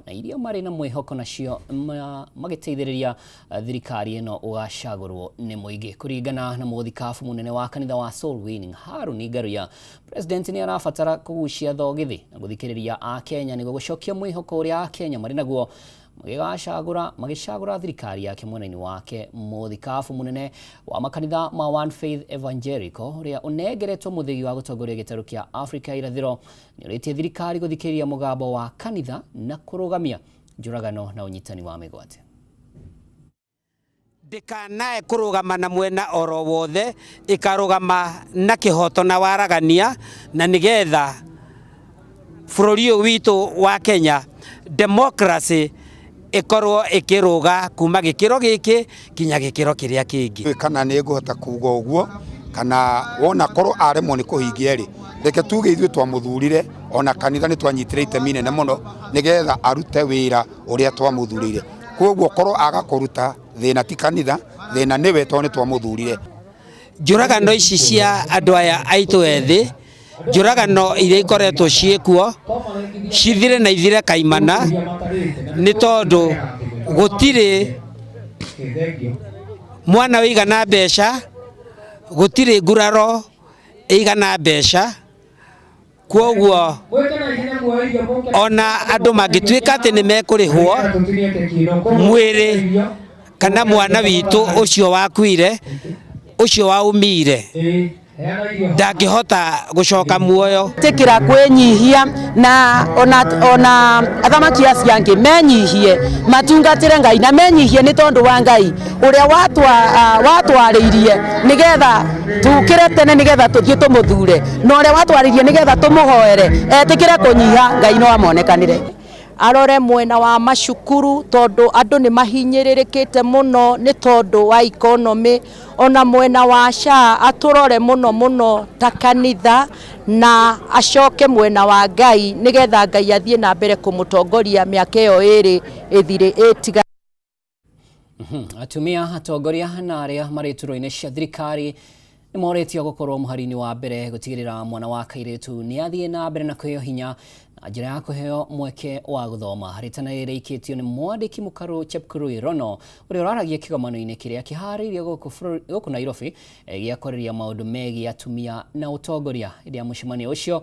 cio na iria mari na mwihoko nacio magiteithĩrĩria thirikari ĩno ũgacagũrwo nĩ mũingĩ. Kũringana na mũthikabu mũnene wa kanitha wa Soul Winning Harũni Ngaruya, president nĩ arabatara kũgucia thogithi na gũthikĩrĩria Akenya nĩguo gũcokia mwĩhoko ũrĩa Akenya marĩ naguo magĩcagũra thirikari yake mwena-inĩ wake. Mũthikabu mũnene wa makanitha ma One Faith Evangelical ũrĩa ũnengeretwo mũthĩgi wa gũtongoria gĩtarũ kĩa Afrika irathĩro nĩ ũrĩtie thirikari gũthikĩrĩria mũgambo wa kanitha na kũrũgamia njũragano na ũnyitani wa mĩgwate. Ndikanae kũrũgama na mwena oro wothe, ikarũgama na kĩhoto na waragania, na nĩgetha bũrũri ũyũ witũ wa Kenya democracy ikorwo ikiruga kuma gikiro giki kinya gikiro kiria kingi. Kana nĩ ngũhota kuuga ũguo kana wona korwo aremwo nĩ kũhingia ri, reke tuge ithuĩ twamuthurire ona kanitha nĩ twanyitire itemi inene mũno nĩgetha arute wĩra ũrĩa twamuthurire. Koguo korwo aga kũruta thĩna ti kanitha, thĩna nĩwe tondũ nĩ twamuthurire. Njũragano ici cia andũ aya aitũ ethĩ, njũragano iria ikoretwo ciĩkuo cithire na ithire kaimana nĩ tondũ gũtirĩ mwana wĩigana mbeca, gũtirĩ nguraro ĩigana mbeca. Kwoguo ona andũ mangĩtuĩka atĩ nĩ mekũrĩhwo mwĩrĩ kana mwana witũ ũcio wakuire, ũcio waumire, ndangĩhota gũcoka muoyo. Tikira kwenyihia na ona athamaki acio angĩ menyihie matungatĩre Ngai na menyihie nĩ tondũ wa Ngai ũrĩa watwarĩirie nĩgetha tukĩre tene nĩgetha tũthiĩ tũmũthure, na ũrĩa watwarĩirie nĩgetha tũmũhoere etĩkĩre kũnyiha, Ngai no amonekanire. Arore mwena wa macukuru tondu andu ni mahinyĩrĩrĩkĩte muno ni tondu wa economy, ona mwena wa SHA aturore muno ta kanitha na acoke mwena wa Ngai nigetha Ngai athie na mbere kumutongoria miaka iyo ĩrĩ ĩthire ĩtiga. Atumia atongoria na arĩa marĩ turũ-inĩ cia thirikari nĩ moretio gũkorwo mũhari-inĩ wa mbere gũtigĩrĩra mwana wa kairĩtu nĩ athiĩ na mbere na kwĩyo hinya na njĩra ya kũheo mweke wa gũthoma. Harĩtana ĩrĩa ikĩtio nĩ mwandĩki mũkarũ Chepkurui Rono ũrĩa ũraragia kĩgomano-inĩ kĩrĩa kĩharĩirie gũkũ Nairobi gĩakwarĩria maũndũ megiĩ atumia na ũtongoria. Hĩndĩ ya mũcemanio ũcio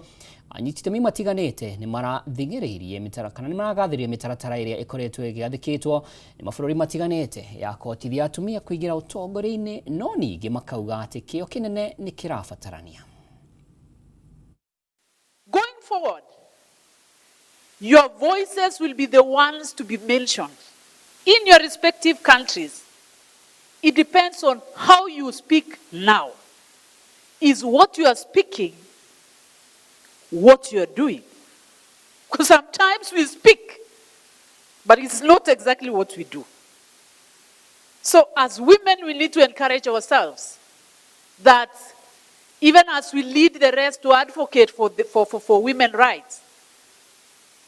anyiti itemi matiganĩte nĩ marathingĩrĩirie kana nĩ maragathĩrĩria mĩtaratara ĩrĩa ĩkoretwo ĩgĩathĩkĩtwo nĩ mabũrũri matiganĩte ya kũhotithia atumia kũingĩra ũtongoria-inĩ, no ningĩ makauga atĩ kĩo kĩnene nĩ kĩrabatarania. Going forward, your voices will be the ones to be mentioned in your respective countries. It depends on how you speak now. Is what you are speaking what you are doing? Because sometimes we speak, but it's not exactly what we do. So as women, we need to encourage ourselves that even as we lead the rest to advocate for women's rights,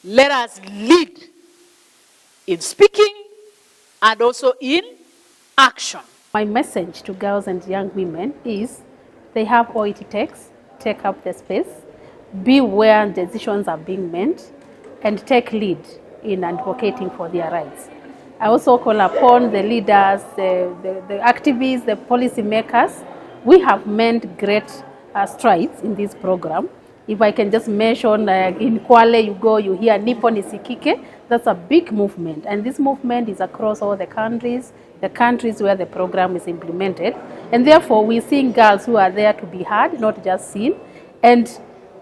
let us lead in speaking and also in action. My message to girls and young women is they have all it takes, take up the space, be where decisions are being made, and take lead in advocating for their rights. I also call upon the leaders, the activists, the policy makers. We have made great strides in this program. If I can just mention, in Kwale you hear Nippon Isikike. That's a big movement, and this movement is across all the countries where the program is implemented. And therefore, we're seeing girls who are there to be heard, not just seen. And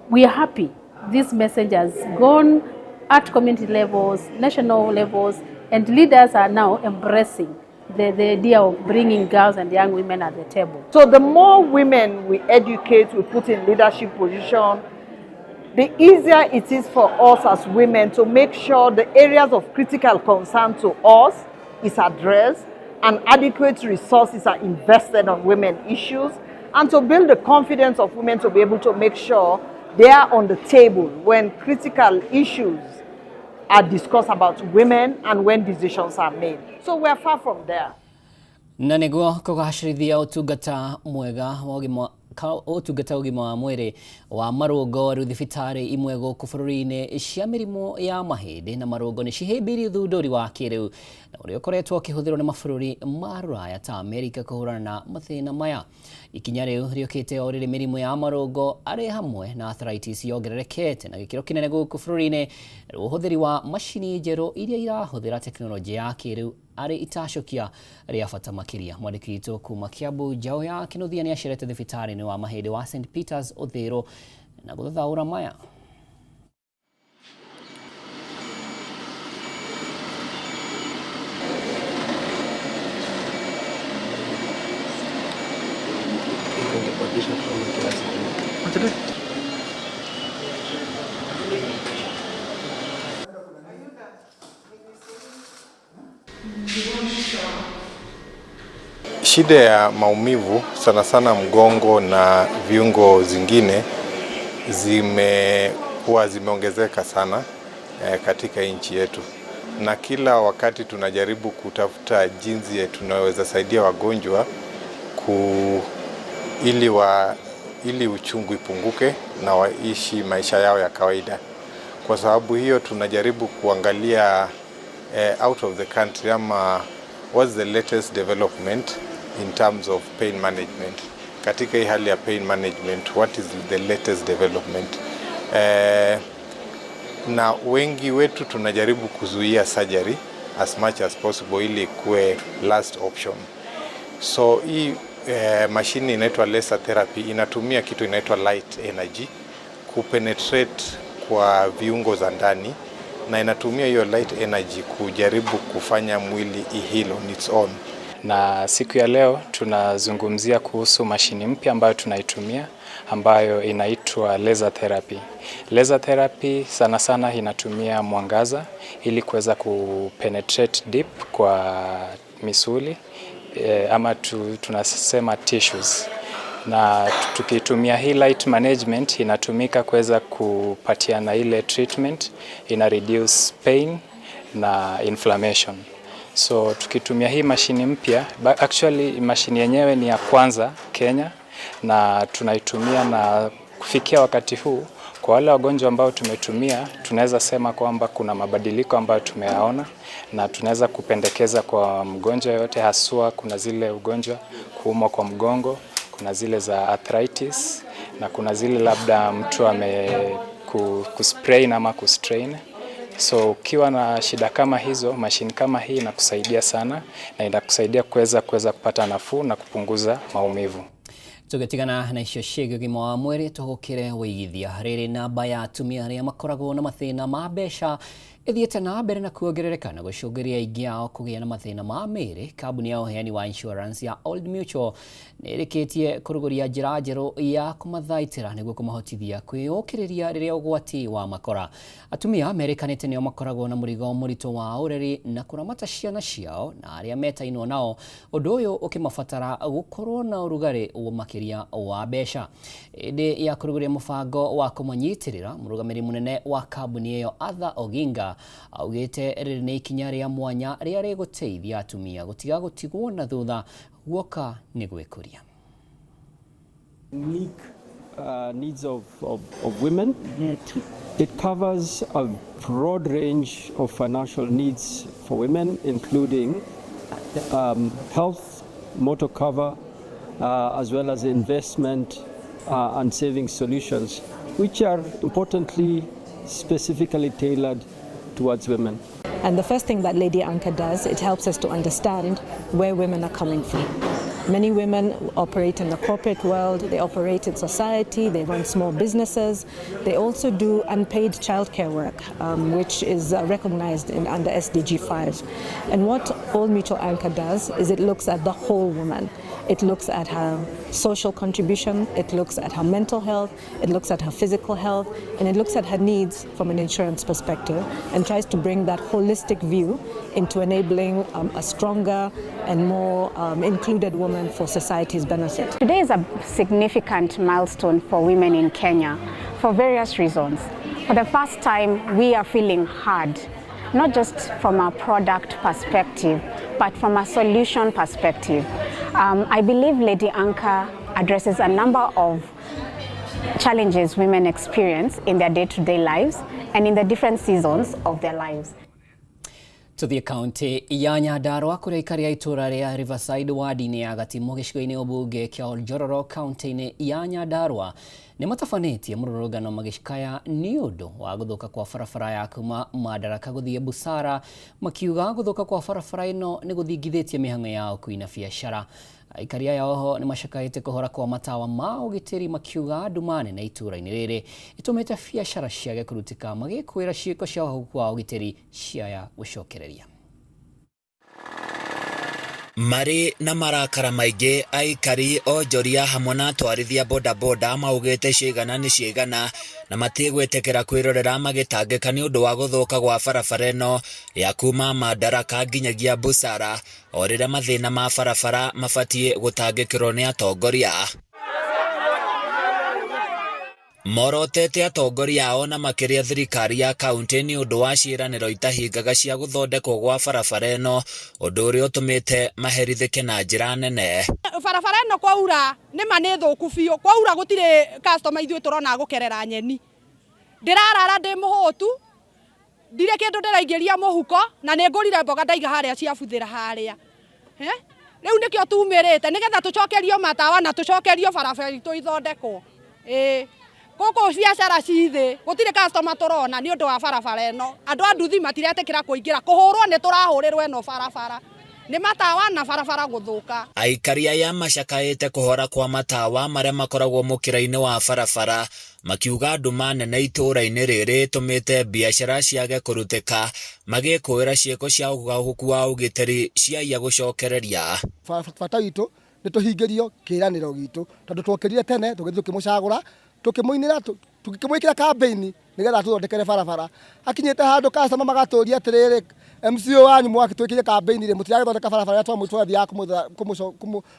we are happy this message has gone at community levels, national levels, and leaders are now embracing the idea of bringing girls and young women at the table. So the more women we educate, we put in leadership position, the easier it is for us as women to make sure the areas of critical concern to us is addressed and adequate resources are invested on women issues, and to build the confidence of women to be able to make sure they are on the table when critical issues are discussed about women and when decisions are made. So we are far from there. Na nĩguo kũgacĩrithia ũtungata mwega wa ũgima ũtungata ũgima wa mwĩrĩ wa marũngo rĩu thibitarĩ imwe gũkũ bũrũri-inĩ cia mĩrimũ ya mahĩndĩ na marũngo nĩ cihĩmbĩirie ũthundũri wa kĩrĩu na ũrĩa ũkoretwo ũkĩhũthĩrwo nĩ mabũrũri ma rũraya ta Amerika kũhũrana na mathĩna maya. Ikinya rĩu rĩũkĩte o rĩrĩ mĩrimũ ya marũngo arĩ hamwe na arthritis yongererekete na gĩkĩro kĩnene gũkũ bũrũri-inĩ, ũhũthĩri wa macini njerũ iria irahũthĩra tekinoronjĩ ya kĩrĩu arĩ itacokia rĩa bata makĩria. Mwandĩki witũ kuma Kiambu Njaũ ya Kĩnuthia nĩ acerete thibitarĩ-inĩ wa mahĩndĩ wa St Peters Ũthĩro na gũthathaũra maya. Shida ya maumivu sana sana mgongo na viungo zingine zimeongezeka sana katika nchi yetu, na kila wakati tunajaribu kutafuta jinsi tunaweza saidia wagonjwa ili uchungu ipunguke na waishi maisha yao ya kawaida. Kwa sababu hiyo tunajaribu kuangalia out of the country ama what's the latest development in terms of pain management. Katika hii hali ya pain management, what is the latest development? Na wengi wetu tunajaribu kuzuia surgery as much as possible ili kuwe last option. So hii mashine inaitwa laser therapy inatumia kitu inaitwa light energy kupenetrate kwa viungo za ndani, na inatumia hiyo light energy kujaribu kufanya mwili ihilo on its own. Na siku ya leo tunazungumzia kuhusu mashini mpya ambayo tunaitumia ambayo inaitwa laser therapy. Laser therapy sana sana inatumia mwangaza ili kuweza kupenetrate deep kwa misuli ama tunasema tissues. Na tukitumia hii light management inatumika kuweza kupatiana ile treatment, ina reduce pain na inflammation. So tukitumia hii mashini mpya, actually mashini yenyewe ni ya kwanza Kenya na tunaitumia, na kufikia wakati huu kwa wale wagonjwa ambao tumetumia tunaweza sema kwamba kuna mabadiliko ambayo tumeyaona, na tunaweza kupendekeza kwa mgonjwa yote, haswa kuna zile ugonjwa kuumwa kwa mgongo, kuna zile za arthritis na kuna zile labda mtu kusprain ama kustrain. So ukiwa na shida kama hizo, mashini kama hii inakusaidia sana na inakusaidia kuweza kupata nafuu na kupunguza maumivu. Tugetigana na icio ciĩgiĩ ũgima wa mwĩrĩ tũgũkĩre wĩigithia. Rĩrĩ namba ya atumia arĩa makoragwo na mathĩna ma mbeca ĩthiĩte na mbere na kuongerereka na gũcũngĩrĩria aingĩ ao kũgĩa na mathĩna ma mĩĩrĩ. Kambuni ya ũheani wa insurance ya Old Mutual nĩ ĩrĩkĩtie kũrugũria njĩra njerũ ya kũmathaitĩra nĩguo kũmahotithia kwĩyũkĩrĩria rĩrĩa ũgwati wa makora. Atumia merĩkanĩte nĩo makoragwo na mũrigo mũritũ wa ũreri na kũramata ciana ciao, na arĩa metainwo nao ũndũ ũyũ ũkĩmabatara gũkorwo na ũrugarĩ makĩria wa mbeca. Hĩndĩ ya kũrugũria mũbango wa kũmanyitĩrĩra, mũrũgamĩrĩri mũnene wa kambuni ĩyo Arthur Oginga augĩte rĩrĩ nĩ ikinya rĩa mwanya rĩrĩa rĩgũteithia atumia gũtiga gũtigwo na thutha guoka nĩ gwĩkũria. Unique needs of women. It covers a broad range of financial needs for women, including health, motor cover, as well as investment and saving solutions, which are importantly specifically tailored towards women. And the first thing that Lady Anka does, it helps us to understand where women are coming from. Many women operate in the corporate world, they operate in society, they run small businesses. They also do unpaid childcare work, which is recognized under SDG 5. And what Old Mutual Anka does is it looks at the whole woman. It looks at her social contribution, it looks at her mental health, it looks at her physical health, and it looks at her needs from an insurance perspective and tries to bring that holistic view into enabling a stronger and more included woman for society's benefit. Today is a significant milestone for women in Kenya for various reasons. For the first time, we are feeling heard, not just from a product perspective, but from a solution perspective. I believe Lady Anka addresses a number of challenges women experience in their day-to-day lives and in the different seasons of their lives. Tuthie kaunti ya Nyandarua kuria ikaria itura ria Riverside wadi-ini ya Gatimu gicigo-ini ubunge kia Oljororo kaunti-ini ya Nyandarua ni matafanetie mururungano magicikaya ni undu wa guthuka kwa barabara ya kuma Madaraka guthie Busara, makiuga guthuka kwa barabara ino ni guthingithitie mihang'o yao kuina biacara. Aikaria ya oho ni macakaite kuhora kwa matawa ma ugitiri, makiuga andu manene itura-ini riri itumite biacara ciage kurutika, magikwira ciiko cia kwa ugitiri ciaya gucokereria. Mari na marakara maingĩ aikari onjoria hamwe na atwarithia bodaboda maugĩte ciigana nĩ ciigana na matigwĩtĩkĩra kwĩrorera magĩtangĩka nĩ ũndũ wa gũthũka gwa barabara ĩno ya kuma Madaraka nginyagia Busara, o rĩrĩa mathĩna ma barabara mabatiĩ gũtangĩkĩrwo nĩ atongoria. Morotete atongoria ao na makiria thirikari ya kaunti ni undu wa ciiraniro itahingaga cia guthondekwo gwa barabara ino, undu uria utumite maherithike na njira nene. Barabara ino kwaura ni mane thuku biu, kwaura gutire customer ithuĩ turona gukerera nyeni. Ndirarara ndi muhutu, ndire kindu ndiraingĩria muhuko na nĩ ngũrire mboga ndaiga harĩa ciabuthĩra harĩa. Rĩu nĩkĩo tumirĩte nĩgetha tucokerio matawa na tucokerio barabara itũ ithondekwo. Koko biacara cithi gutire customer turona ni undu wa barabara ino, andu a nduthi matiretekira kuingira, kuhurwo ni turahurirwo ino barabara ni matawa na barabara guthuka. Aikaria ya macakaite kuhora kwa matawa maria makoragwo mukira-ini wa barabara, makiuga andu manene itura-ini riri tumite biacara ciage kurutika, magikwira ciiko cia ugahuku wa ugitiri ciaya gucokereria. Bata itu ni tuhingirio kiraniro gitu, tondu twokirire tene tugithio kimucagura tukimuinira tukimwikira campaign nigetha tuthondekere barabara, akinyite handu customer magaturia atiriri MCO wanyu mwakitwikire campaign ri mutirage thondeka barabara twamutwathi ya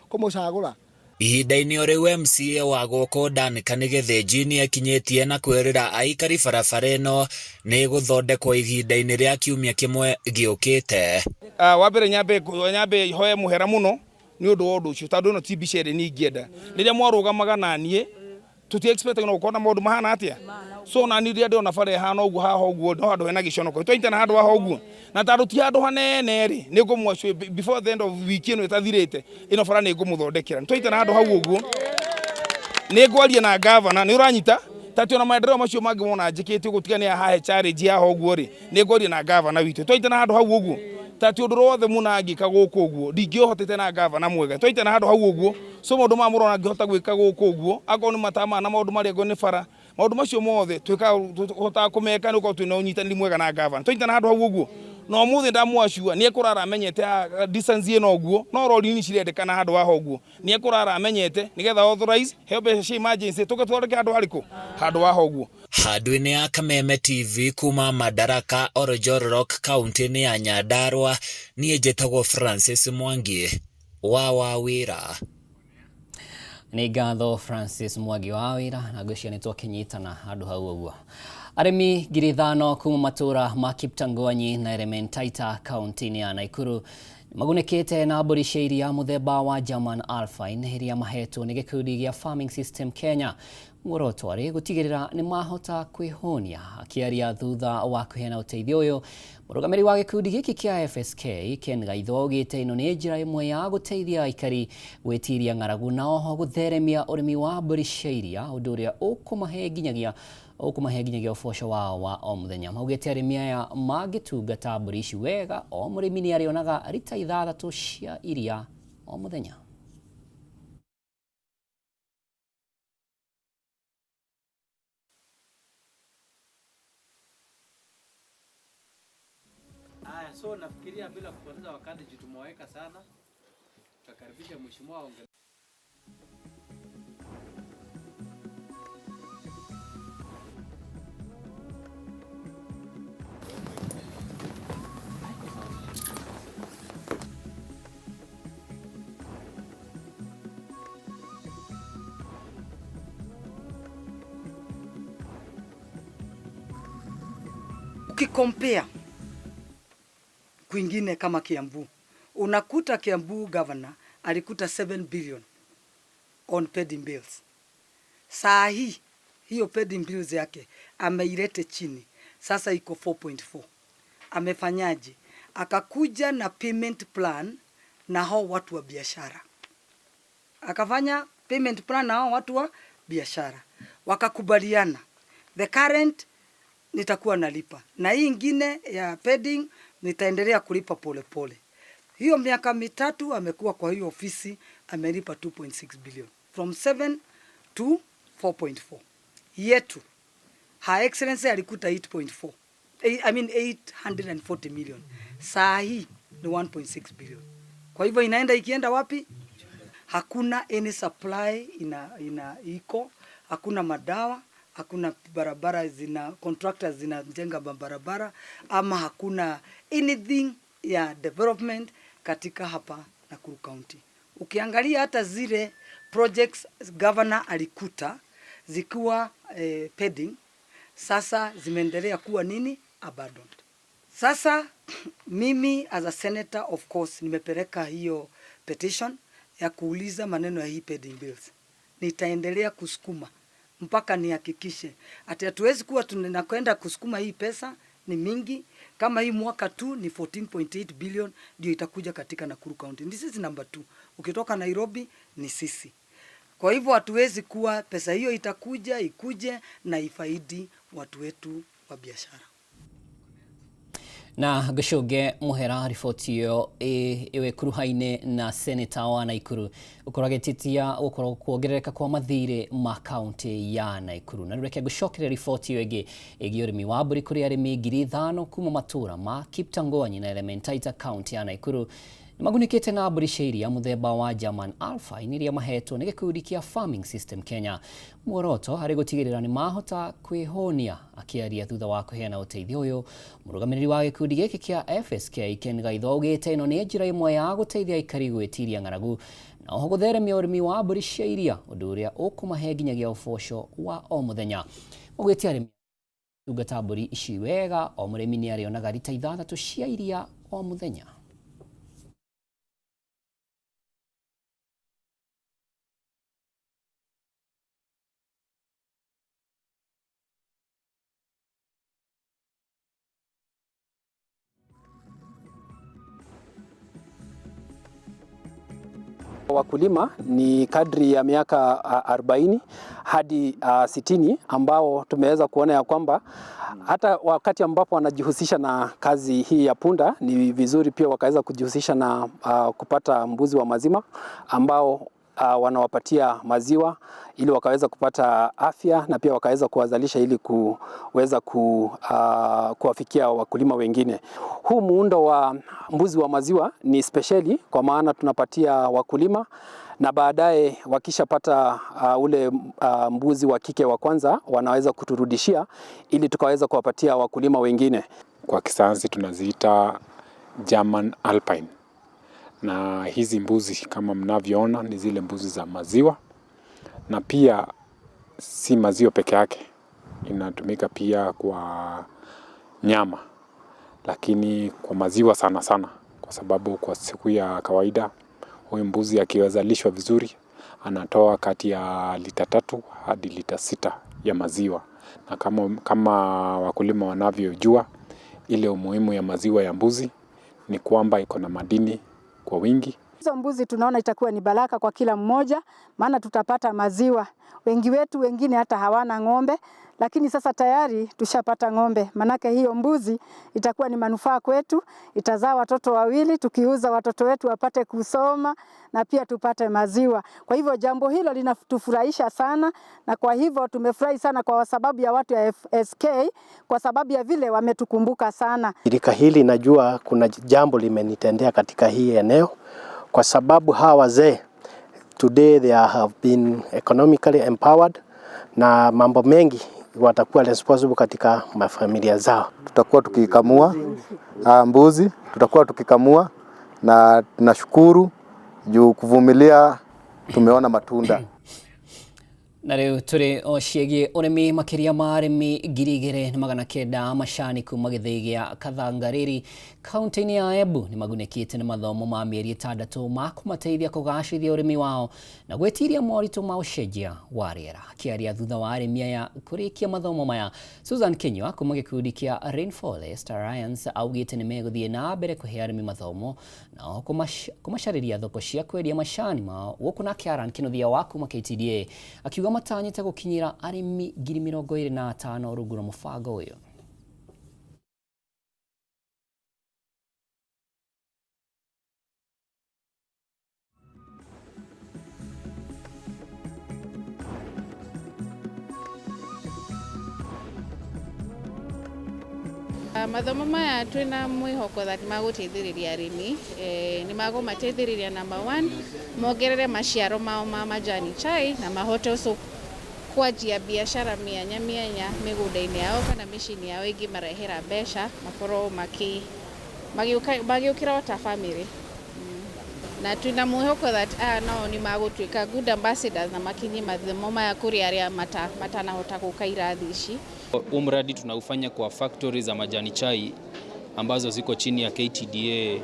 kumucagura. Ihinda-ini riu MCA wa guku Danica Githinji ni ekinyitie na kwirira aikari barabara ino ni guthondekwo ihinda-ini ria kiumia kimwe giukite. Wambere nyambe hoye muhera muno ni undu wa undu ucio, tondu no tibicere ni ngienda riria mwarugamaga nanie tuti expect no gukona maundu mahana atia, so na ni ria ndona bare hana uguo haha uguo no handu hena giconoko twaita na handu haha uguo na tandu ti handu hanene ri ni ngumwacwe before the end of week ino itathirite ino bara ni ngumuthondekera twaita na handu hau uguo ni ngwaria na governor ni uranyita tatio na maendeleo macio mangi wona njikite gutigania hahe challenge haha uguo ri ni ngwaria na governor witu twaita na handu hau uguo tati undu rothe munangika guku uguo ndingihotete na governor mwega twaita na handu hau uguo so maundu ma murona ngihota gwika guku uguo akorwo ni matama na maundu maria ngo ni bara maundu macio mothe twikahota kumeka nuko twina unyitaniri mwega na governor twaita na handu hau uguo no muthi ndamwacua ni ekurara amenyete distance ino uguo no rori ni cirendekana handu haha uguo ni ekurara amenyete nigetha authorize help emergency tugathondeke handu hariku handu haha uguo. Handu-ini ya Kameme TV kuma Madaraka, Oljororo kaunti-ini ya Nyandarua, niĩ njĩtagwo Francis Mwangi wa Wawira. Ni ngatho Francis Mwangi wa Wawira na ngwĩciria nĩ twakinyitana handũ hau ũguo. Arĩmi ngiri 5 kuma matura ma Kiptanguanyi na Elementaita kaunti-ini ya Nakuru magunĩkĩte na mbũri cia iria mũthemba wa German Alpine iria mahetwo nĩ gĩkundi gĩa Farming System Kenya. Muoroto arĩ gũtigĩrĩra nĩ mahota kwĩhonia. Akĩaria thutha wa kũheana ũteithio ũyũ, mũrũgamĩrĩri wa gĩkundi gĩkĩ kĩa FSK Ken Gaitho augĩte ĩno nĩ njĩra ĩmwe ya gũteithia aikari gwĩtiria ng'aragu na oho gũtheremia ũrĩmi wa mbũri cia iria, ũndũ ũrĩa ũkũmahe nginyagia ũboco wao wa o mũthenya. Maugĩte arĩmi aya mangĩtungata mbũri ici wega, o mũrĩmi nĩ arĩonaga rita 6 cia iria o mũthenya. So nafikiria bila kupoteza wakati tumeweka sana, tutakaribisha mheshimiwa ongea. Ukikompea kwingine kama Kiambu, unakuta Kiambu governor alikuta 7 billion on pending bills. Saa hii hiyo pending bills yake ameilete chini, sasa iko 4.4. Amefanyaje? Akakuja na payment plan na hao watu wa biashara, akafanya payment plan na hao watu wa biashara, wakakubaliana the current nitakuwa nalipa na hii ingine ya pending nitaendelea kulipa pole pole. Hiyo miaka mitatu amekuwa kwa hiyo ofisi, amelipa 2.6 billion from 7 to 4.4. Yetu Her Excellency alikuta 8.4, I mean 840 million. Saa hii ni 1.6 billion. Kwa hivyo ikienda wapi? Hakuna any supply iko, hakuna madawa, hakuna barabara contractors zinajenga barabara, ama hakuna anything ya development katika hapa Nakuru County. Ukiangalia hata zile projects governor alikuta zikiwa pending, sasa zimeendelea kuwa nini? Abandoned. Sasa mimi as a senator of course nimepeleka hiyo petition ya kuuliza maneno ya hii pending bills. Nitaendelea kusukuma mpaka nihakikishe ati hatuwezi kuwa tunakwenda kusukuma hii pesa ni mingi. Kama hii mwaka tu ni 14.8 billion ndio itakuja katika Nakuru County. This is number 2. Ukitoka Nairobi ni sisi. Kwa hivyo hatuwezi kuwa pesa hiyo ikuje na ifaidi watu wetu wa biashara. Na Gicungi Muhera riboti iyo iwe kuruhaine na seneta wa Naikuru ukoragetitia gukorwo kuongerereka kwa mathire ma county ya Naikuru. Na reke gucokerera riboti iyo igi urimi wa mburi kuri arimi 5,000 kuma matura ma Kiptangonyi na Elementaita county ya Naikuru magunikite na mburi cia iria muthemba wa German Alpine iria mahetwo ni gikundi kia Farming System Kenya. Muoroto hari gutigirira ni mahota kwihonia akiaria thutha wa kuheana uteithio uyu. Murugamiriri wa gikundi giki kia FSK Ken Gaitho augite ino ni njira imwe ya guteithia aikari gwitiria ng'aragu na oho gutheremia urimi wa mburi cia iria undu uria ukumahe nginyagia uboco wa o muthenya. Ugite arimi tungata mburi ici wega o murimi ni arionaga rita 6 cia iria o muthenya. Wakulima ni kadri ya miaka 40 hadi 60 ambao tumeweza kuona ya kwamba hata wakati ambapo wanajihusisha na kazi hii ya punda ni vizuri pia wakaweza kujihusisha na kupata mbuzi wa mazima ambao wanawapatia maziwa ili wakaweza kupata afya na pia wakaweza kuwazalisha ili kuweza kuwafikia wakulima wengine. Huu muundo wa mbuzi wa maziwa ni speciali kwa maana tunapatia wakulima na baadaye wakishapata ule mbuzi wa kike wa kwanza wanaweza kuturudishia ili tukaweza kuwapatia wakulima wengine. Kwa kisayansi tunaziita German Alpine. Na hizi mbuzi kama mnavyoona ni zile mbuzi za maziwa, na pia si maziwa peke yake, inatumika pia kwa nyama, lakini kwa maziwa sana sana, kwa sababu kwa siku ya kawaida huyu mbuzi akiwezalishwa vizuri anatoa kati ya lita 3 hadi lita 6 ya maziwa. Na kama wakulima wanavyojua, ile umuhimu ya maziwa ya mbuzi ni kwamba iko na madini kwa wingi. Hizo mbuzi tunaona itakuwa ni baraka kwa kila mmoja, maana tutapata maziwa. Wengi wetu wengine hata hawana ng'ombe, lakini sasa tayari tushapata ng'ombe. Manake hiyo mbuzi itakuwa ni manufaa kwetu, itazaa watoto wawili, tukiuza watoto wetu wapate kusoma na pia tupate maziwa. Kwa hivyo jambo hilo linatufurahisha sana, na kwa hivyo tumefurahi sana kwa sababu ya watu ya FSK, kwa sababu ya vile wametukumbuka sana. Shirika hili najua kuna jambo limenitendea katika hii eneo, kwa sababu hawa wazee today they have been economically empowered na mambo mengi watakuwa responsible katika mafamilia zao. Tutakuwa tukikamua mbuzi, tutakuwa tukikamua, na tunashukuru juu kuvumilia tumeona matunda. Na riu turi o ciĩgiĩ ũrĩmi makĩria ma arĩmi 2,900 macani kuma gĩthĩi gĩa Kathangarĩri kaunti-inĩ ya Embu nĩ magunĩkĩte nĩ mathomo ma mĩeri 6 ma kũmateithia kũgacĩrithia ũrĩmi wao na gwĩtiria moritũ ma ũcenjia wa rĩera. Akĩaria thutha wa arĩmi aya kũrĩkia mathomo maya, Susan Kinyua kuma gĩkundi kĩa Rainforest Alliance augĩte nĩ megũthiĩ na mbere kũhe arĩmi mathomo na kũmacarĩria thoko cia kwendia macani mao. Gũkũ na Kĩaran Kĩnuthia wa kuma KTDA akiuga matanyĩte gũkinyĩra arĩmi 25,000 rungu rwa mũbango ũyũ. Mathomo maya twina mwĩhoko that magũteithĩrĩria arĩmi nĩ magũmateithĩrĩria number 1 mongerere maciaro mao ma majani chai na mahote ũco kwanjia biashara mĩanya mĩgũnda-inĩ yao kana mĩciĩ-inĩ yao ĩngĩmarehera mbeca makorwo magĩũkĩra ta family. Na twina mwĩhoko that nao nĩ magũtuĩka good ambassadors na makinyie mathomo maya kũrĩ arĩa matanahota gũka irathi ici. Mradi tunaufanya kwa factories za majani chai ambazo ziko chini ya KTDA.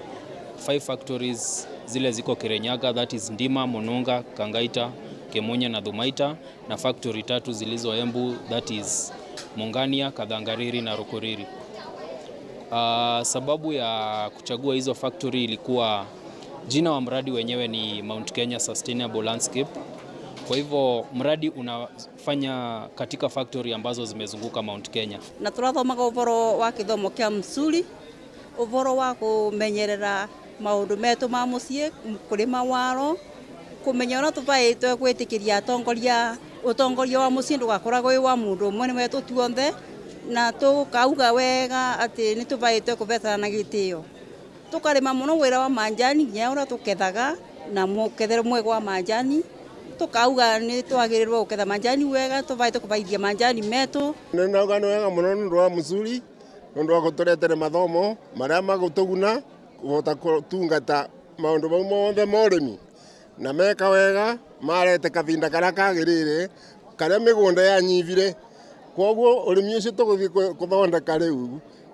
5 factories zile ziko Kirinyaga, that is Ndima, Mononga, Kangaita, Kemunya na Dhumaita, na factory 3 zilizo Embu, that is Mongania, Kathangarĩri na Rukuriri. Sababu ya kuchagua hizo factory ilikuwa jina wa mradi wenyewe ni Mount Kenya Sustainable Landscape. Kwa hivyo mradi unafanya katika factory ambazo zimezunguka Mount Kenya. Na turathomaga ũhoro wa gĩthomo kĩa Msuri, ũhoro wa kũmenyerera maũndũ metu ma mũciĩ, kũrĩma waro, kũmenya ũrĩa tũbaĩtwo gwĩtĩkĩria ũtongoria wa mũciĩ ndũgakoragwo wĩ wa mũndũ ũmwe, nĩ wetu tuothe, na tũkauga wega atĩ nĩ tũbaĩtwo kũbetana na gĩtĩo. Tũkarĩma mũno wĩra wa manjani nginya ũrĩa tũkethaga na mũkethere mwega wa manjani. Tukauga nĩ twagĩrĩirwo gũketha manjani wega, tũbaĩtwo kũbaithia manjani metu. Nĩ nauga nĩ wega mũno nĩ ũndũ wa Msuri, nĩ ũndũ wa gũtũretera mathomo marĩa magũtũguna kũhota gũtungata maũndũ mau mothe ma ũrĩmi na meka wega, marete kahinda karĩa kagĩrĩire karĩa mĩgũnda yanyivire. Koguo ũrĩmi ũcio tũgũthiĩ gũthondeka rĩu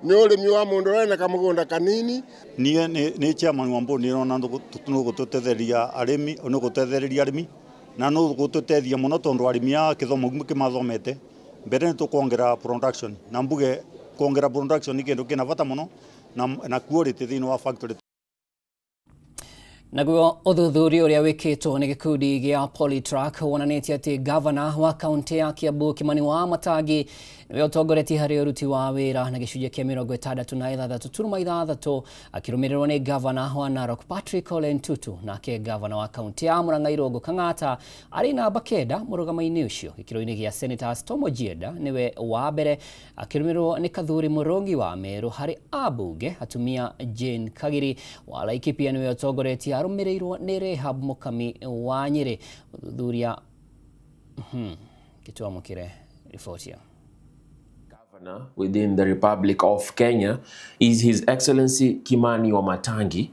nĩ ũrĩmi wa mũndũ ũrena kamũgũnda kanini. Niĩ nĩ chairman wa mbũndi nĩrona nĩ gũtũtetheria arĩmi na no gũtũteithia mũno tondũ arĩmi a gĩthomo kĩmathomete. Mbere nĩ tũkuongera production na mbuge kuongera production nĩ kĩndũ kĩna bata mũno na quality thĩinĩ wa factory. Naguo ũthuthuria ũrĩa wĩkĩtwo nĩ gĩkundi gĩa Polytrack wonanĩtie atĩ gavana wa kaunti ya Kiambu Kimani Wamatangi nĩwe ũtongoretie harĩ ũruti wa wĩra na gĩcunjĩ kĩa 66.6 akĩrũmĩrĩrwo nĩ gavana wa Narok Patrick Ole Ntutu, nake gavana wa kaunti ya Murang'a Irũngũ Kang'ata arĩ namba 9 mũrũgamo-inĩ ũcio. Gĩkĩro-inĩ gĩa Senators Tom Ojienda nĩwe wa mbere akĩrũmĩrĩrwo nĩ Kathuri Mũrũngi wa Meru, harĩ abunge atumia Jane Kagiri wa Laikipia nĩwe ũtongoretie arũmĩrĩirwo nĩ Rehab Mũkami wa Nyĩrĩ. Ũthuthuria gĩtwamũkĩre riboti. Within the Republic of Kenya is His Excellency Kimani Wamatangi,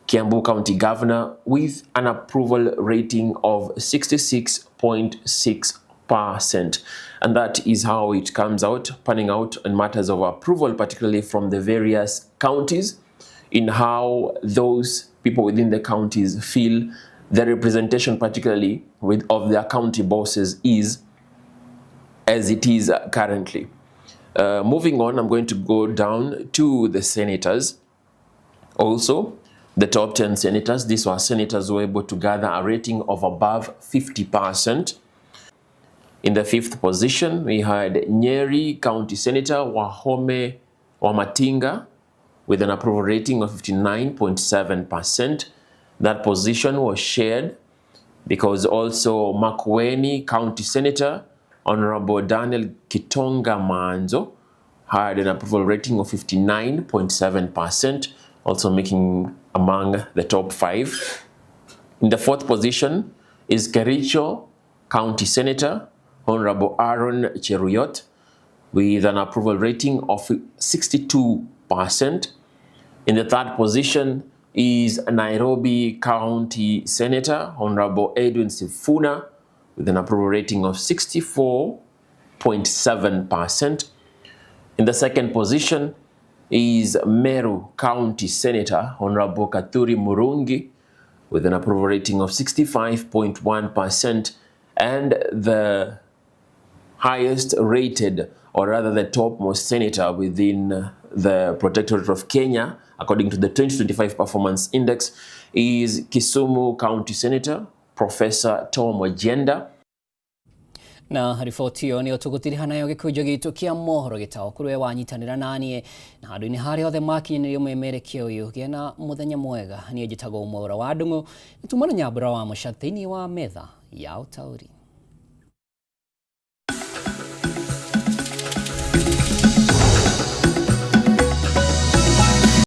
Kiambu County Governor, with an approval rating of 66.6%. And that is how it comes out, panning out in matters of approval, particularly from the various counties, in how those people within the counties feel the representation, particularly of their county bosses, is as it is currently. Moving on, I'm going to go down to the senators. Also, the top 10 senators, these were senators who were able to gather a rating of above 50%. In the 5th position, we had Nyeri County Senator Wahome Wamatinga with an approval rating of 59.7%. That position was shared because also Makueni County Senator Honorable Daniel Kitonga Manzo had an approval rating of 59.7%, also making among the top 5. In the 4th position is Kericho County Senator Honorable Aaron Cheruyot with an approval rating of 62%. In the 3rd position is Nairobi County Senator Honorable Edwin Sifuna with an approval rating of 64.7%. In the second position is Meru County Senator Honorable Katuri Murungi with an approval rating of 65.1%, and the highest rated, or rather the topmost senator within the Protectorate of Kenya, according to the 2025 Performance Index, is Kisumu County Senator Professor Tom Wajenda. Na riboti hiyo nĩyo tũgũtiriha nayo gĩkũnjo gitũ kĩa mohoro gĩtaũkũrũ kũrĩ wanyitanĩra naniĩ na handũ-inĩ harĩa othe makinyanĩrio memerekia ũyũ gĩa na mũthenya mwega. Niĩ njĩtagwo Mwaũra wa Ndung'u, nĩtumana Nyambura wa Mũchaa thĩinĩ wa metha ya ũtaũri.